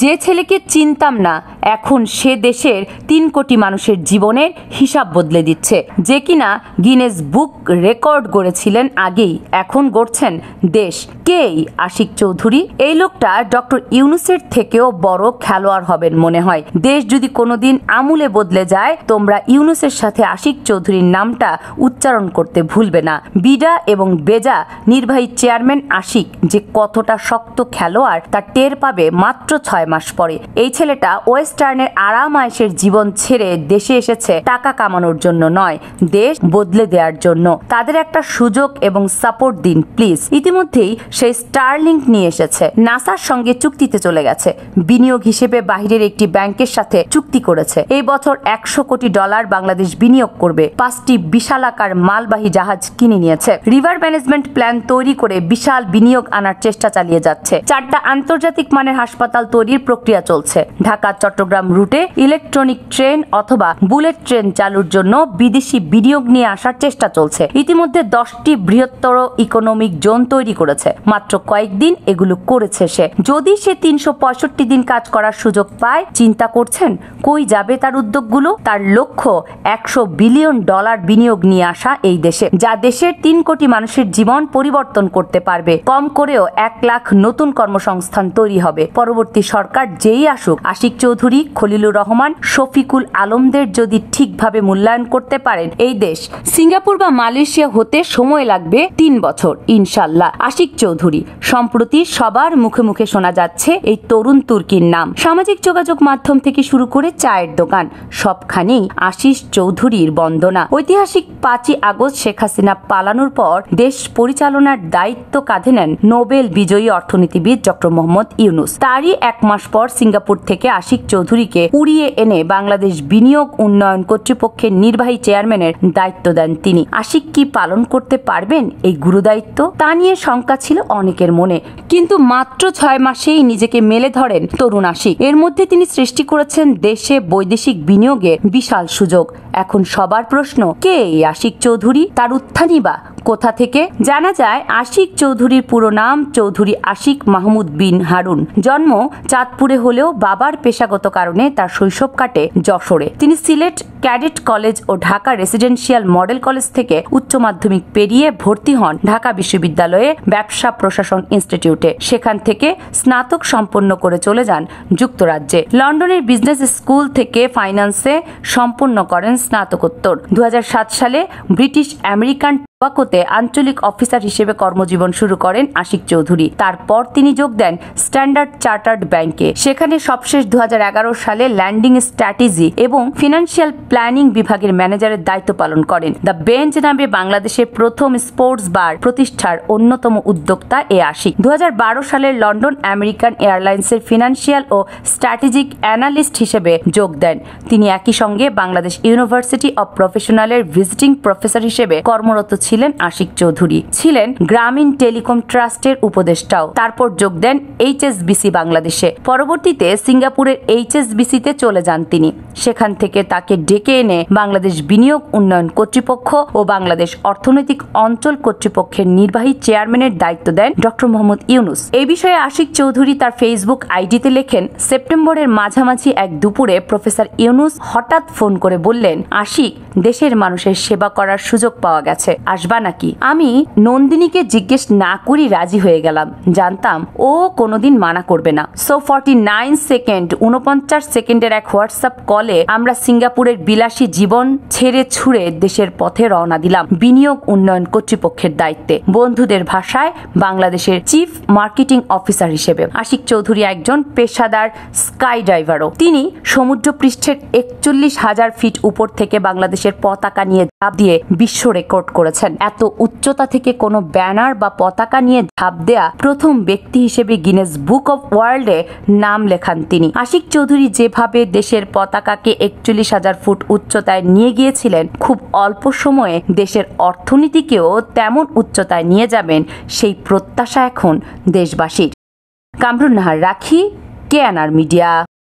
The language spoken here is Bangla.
যে ছেলেকে চিনতাম না এখন সে দেশের ৩ কোটি মানুষের জীবনের হিসাব বদলে দিচ্ছে। যে কিনা গিনেস বুক রেকর্ড গড়েছিলেন আগেই, এখন গড়ছেন দেশ। কে এই আশিক চৌধুরী? এই লোকটা ডক্টর ইউনূসের থেকেও বড় খেলোয়াড় হবেন মনে হয়। দেশ যদি কোনোদিন আমূলে বদলে যায়, তোমরা ইউনূসের সাথে আশিক চৌধুরীর নামটা উচ্চারণ করতে ভুলবে না। বিডা এবং বেজা নির্বাহী চেয়ারম্যান আশিক যে কতটা শক্ত খেলোয়াড় তা টের পাবে মাত্র ৬ মাস পরে। এই ছেলেটা ওয়েস্টার্নের আরাম আয়েশের জীবন ছেড়ে দেশে এসেছে টাকা কামানোর জন্য নয়, দেশ বদলে দেওয়ার জন্য। তাদের একটা সুযোগ এবং সাপোর্ট দিন প্লিজ। ইতিমধ্যেই সেই স্টারলিংক নিয়ে এসেছে, নাসার সঙ্গে চুক্তিতে চলে গেছে, বিনিয়োগ হিসেবে বাহিরের একটি ব্যাংকের সাথে চুক্তি করেছে। এই বছর $100 কোটি বাংলাদেশ বিনিয়োগ করবে। 5টি বিশালাকার মালবাহী জাহাজ কিনে নিয়েছে। রিভার ম্যানেজমেন্ট প্ল্যান তৈরি করে বিশাল বিনিয়োগ আনার চেষ্টা চালিয়ে যাচ্ছে। 4টা আন্তর্জাতিক মানের হাসপাতাল তৈরির প্রক্রিয়া চলছে। ঢাকা চট্টগ্রাম রুটে ইলেকট্রনিক ট্রেন অথবা বুলেট ট্রেন চালুর জন্য বিদেশি বিনিয়োগ নিয়ে আসার চেষ্টা চলছে। ইতিমধ্যে 10টি বৃহত্তর ইকোনমিক জোন তৈরি করেছে। মাত্র কয়েকদিন এগুলো করেছে সে। যদি সে 365 দিন কাজ করার সুযোগ পায়, চিন্তা করছেন কই যাবে তার উদ্যোগগুলো? তার লক্ষ্য $100 বিলিয়ন বিনিয়োগ নিয়ে আসা এই দেশে, যা দেশের 3 কোটি মানুষের জীবন পরিবর্তন করতে পারবে। কম করেও 1 লাখ নতুন কর্মসংস্থান তৈরি হবে। পরবর্তী সরকার যেই আসুক, আশিক চৌধুরী, খলিলুর রহমান, শফিকুল আলমদের যদি ঠিকভাবে মূল্যায়ন করতে পারেন, এই দেশ সিঙ্গাপুর বা মালয়েশিয়া হতে সময় লাগবে 3 বছর ইনশাল্লাহ। আশিক চৌধুরী সম্প্রতি সবার মুখে মুখে শোনা যাচ্ছে এই তরুণ তুর্কির নাম। সামাজিক যোগাযোগ মাধ্যম থেকে শুরু করে চায়ের দোকান, সবখানেই আশিস চৌধুরীর বন্দনা। ঐতিহাসিক 5ই আগস্ট শেখ হাসিনা পালানোর পর দেশ পরিচালনার দায়িত্ব কাঁধে নেন নোবেল বিজয়ী অর্থনীতিবিদ ডক্টর মোহাম্মদ ইউনূস। তারই 1 মাস পর সিঙ্গাপুর থেকে আশিক চৌধুরীকে উড়িয়ে এনে বাংলাদেশ বিনিয়োগ উন্নয়ন কর্তৃপক্ষের নির্বাহী চেয়ারম্যানের দায়িত্ব দেন তিনি। আশিক কি পালন করতে পারবেন এই গুরুদায়িত্ব? তা নিয়ে শঙ্কা ছিল অনেকের মনে, কিন্তু মাত্র 6 মাসেই নিজেকে মেলে ধরেন তরুণ আশিক। এর মধ্যে তিনি সৃষ্টি করেছেন দেশে বৈদেশিক বিনিয়োগে বিশাল সুযোগ। এখন সবার প্রশ্ন, কে এই আশিক চৌধুরী? তার উত্থানই বা কোথা থেকে? জানা যায় আশিক চৌধুরীর পুরো নাম চৌধুরী আশিক মাহমুদ বিন হারুন। জন্ম চাঁদপুরে হলেও বাবার পেশাগত কারণে তার শৈশব কাটে যশোরে। তিনি সিলেট ক্যাডেট কলেজ ও ঢাকা রেসিডেন্সিয়াল মডেল কলেজ থেকে উচ্চ মাধ্যমিক পেরিয়ে ভর্তি হন ঢাকা বিশ্ববিদ্যালয়ে ব্যবসা প্রশাসন ইনস্টিটিউটে। সেখান থেকে স্নাতক সম্পন্ন করে চলে যান যুক্তরাজ্যে। লন্ডনের বিজনেস স্কুল থেকে ফাইন্যান্সে সম্পন্ন করেন স্নাতকোত্তর। 2007 সালে ব্রিটিশ আমেরিকান টোবাকোতে আঞ্চলিক অফিসার হিসেবে কর্মজীবন শুরু করেন আশিক চৌধুরী। তারপর তিনি যোগ দেন স্ট্যান্ডার্ড চার্টার্ড ব্যাংকে। সেখানে সবশেষ 2011 সালে ল্যান্ডিং স্ট্র্যাটেজি এবং ফিনান্সিয়াল প্ল্যানিং বিভাগের ম্যানেজারের দায়িত্ব পালন করেন। দ্য বেঞ্চ নামে বাংলাদেশের প্রথম স্পোর্টস বার প্রতিষ্ঠার অন্যতম উদ্যোক্তা এ আশিক। 2012 সালে লন্ডন আমেরিকান এয়ারলাইন্সের ফিনান্সিয়াল ও স্ট্র্যাটেজিক অ্যানালিস্ট হিসেবে যোগ দেন। তিনি একই সঙ্গে বাংলাদেশ ইউনিভার্সিটি অব প্রফেশনালের ভিজিটিং প্রফেসর হিসেবে কর্মরত ছিলেন আশিক চৌধুরী। ছিলেন গ্রামীণ টেলিকম ট্রাস্টের উপদেষ্টাও। তারপর যোগ দেন HSBC বাংলাদেশে। পরবর্তীতে সিঙ্গাপুরের HSBC-তে চলে যান তিনি। সেখান থেকে তাকে ডেকে এনে বাংলাদেশ বিনিয়োগ উন্নয়ন কর্তৃপক্ষ ও বাংলাদেশ অর্থনৈতিক অঞ্চল কর্তৃপক্ষের নির্বাহী চেয়ারম্যানের দায়িত্ব দেন ডক্টর মোহাম্মদ ইউনূস। এই বিষয়ে আশিক চৌধুরী তার ফেসবুক আইডিতে লেখেন, সেপ্টেম্বরের মাঝামাঝি এক দুপুরে প্রফেসর ইউনূস হঠাৎ ফোন করে বললেন, আশিক, দেশের মানুষের সেবা করার সুযোগ পাওয়া গেছে, আসবা নাকি? আমি নন্দিনীকে জিজ্ঞেস না করি রাজি হয়ে গেলাম। জানতাম ও কোনোদিন মানা করবে না। 49 সেকেন্ডের এক হোয়াটসঅ্যাপ কলে আমরা সিঙ্গাপুরের বিলাসী জীবন ছেড়ে ছুড়ে দেশের পথে রওনা দিলাম বিনিয়োগ উন্নয়ন কর্তৃপক্ষের দায়িত্বে। বন্ধুদের ভাষায় বাংলাদেশের চিফ মার্কেটিং অফিসার হিসেবে। আশিক চৌধুরী একজন পেশাদার স্কাই ডাইভারও। তিনি সমুদ্রপৃষ্ঠের 41,000 ফিট উপর থেকে বাংলাদেশের পতাকা নিয়ে ঝাঁপ দিয়ে বিশ্ব রেকর্ড করেছেন। এত উচ্চতা থেকে কোনো ব্যানার বা পতাকা নিয়ে ঝাঁপ দেয়া প্রথম ব্যক্তি হিসেবে গিনেস বুক অব ওয়ার্ল্ডে নাম লেখান তিনি। আশিক চৌধুরী যেভাবে দেশের পতাকাকে 41,000 ফুট উচ্চতায় নিয়ে গিয়েছিলেন, খুব অল্প সময়ে দেশের অর্থনীতিকেও তেমন উচ্চতায় নিয়ে যাবেন, সেই প্রত্যাশা এখন দেশবাসীর। কামরুন নাহার রাখি, KNR মিডিয়া।